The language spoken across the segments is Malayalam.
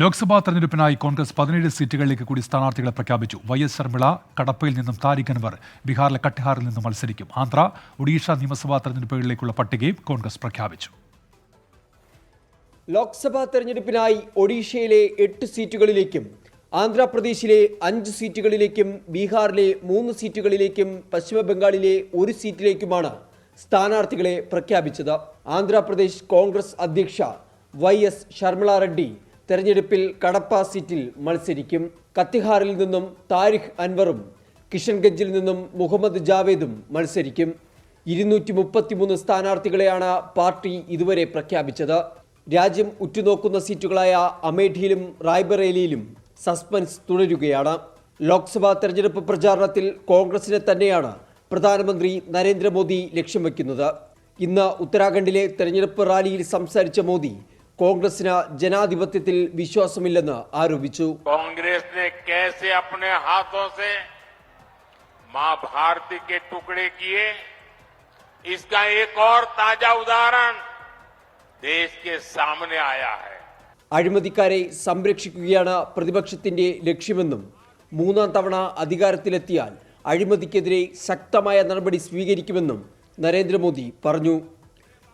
ലോക്സഭാ തെരഞ്ഞെടുപ്പിനായി കോൺഗ്രസ് 17 സീറ്റുകളിലേക്ക് കൂടി സ്ഥാനാർത്ഥികളെ പ്രഖ്യാപിച്ചു. YS ശർമിള കടപ്പയിൽ നിന്നും താരിഖ് അൻവർ ബീഹാറിലെ കട്ടിഹാറിൽ നിന്നും മത്സരിക്കും. ആന്ധ്ര, ഒഡീഷ നിയമസഭാ തെരഞ്ഞെടുപ്പുകളിലേക്കുള്ള പട്ടികയും കോൺഗ്രസ് പ്രഖ്യാപിച്ചു. ലോക്സഭാ തെരഞ്ഞെടുപ്പിനായി ഒഡീഷയിലെ 8 സീറ്റുകളിലേക്കും ആന്ധ്രാപ്രദേശിലെ 5 സീറ്റുകളിലേക്കും ബീഹാറിലെ 3 സീറ്റുകളിലേക്കും പശ്ചിമ ബംഗാളിലെ 1 സീറ്റിലേക്കുമാണ് സ്ഥാനാർത്ഥികളെ പ്രഖ്യാപിച്ചത്. ആന്ധ്രാപ്രദേശ് കോൺഗ്രസ് അധ്യക്ഷ YS ശർമിള റെഡ്ഡി തെരഞ്ഞെടുപ്പിൽ കടപ്പ സീറ്റിൽ മത്സരിക്കും. കത്തിഹാറിൽ നിന്നും താരിഖ് അൻവറും കിഷൻഗഞ്ചിൽ നിന്നും മുഹമ്മദ് ജാവേദും മത്സരിക്കും. 233 സ്ഥാനാർത്ഥികളെയാണ് പാർട്ടി ഇതുവരെ പ്രഖ്യാപിച്ചത്. രാജ്യം ഉറ്റുനോക്കുന്ന സീറ്റുകളായ അമേഠിയിലും റായ്ബറേലിയിലും സസ്പെൻസ് തുടരുകയാണ്. ലോക്സഭാ തെരഞ്ഞെടുപ്പ് പ്രചാരണത്തിൽ കോൺഗ്രസിനെ തന്നെയാണ് പ്രധാനമന്ത്രി നരേന്ദ്രമോദി ലക്ഷ്യം വയ്ക്കുന്നത്. ഇന്ന് ഉത്തരാഖണ്ഡിലെ തെരഞ്ഞെടുപ്പ് റാലിയിൽ സംസാരിച്ച മോദി കോൺഗ്രസിന് ജനാധിപത്യത്തിൽ വിശ്വാസമില്ലെന്ന് ആരോപിച്ചു. कांग्रेस ने कैसे अपने हाथों से मां भारती के टुकड़े किए, इसका एक और ताजा उदाहरण देश के सामने आया है. അഴിമതിക്കാരെ സംരക്ഷിക്കുകയാണ് പ്രതിപക്ഷത്തിന്റെ ലക്ഷ്യമെന്നും 3ാം തവണ അധികാരത്തിലെത്തിയാൽ അഴിമതിക്കെതിരെ ശക്തമായ നടപടി സ്വീകരിക്കുമെന്നും നരേന്ദ്രമോദി പറഞ്ഞു.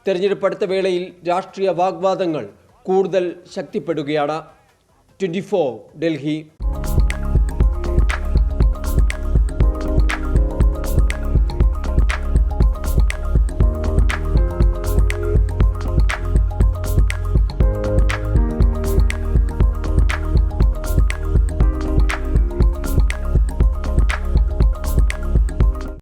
തെരഞ്ഞെടുപ്പ് അടുത്ത വേളയിൽ രാഷ്ട്രീയ വാഗ്വാദങ്ങൾ കൂടുതൽ ശക്തിപ്പെടുകയാണ്. 24 ഡൽഹി.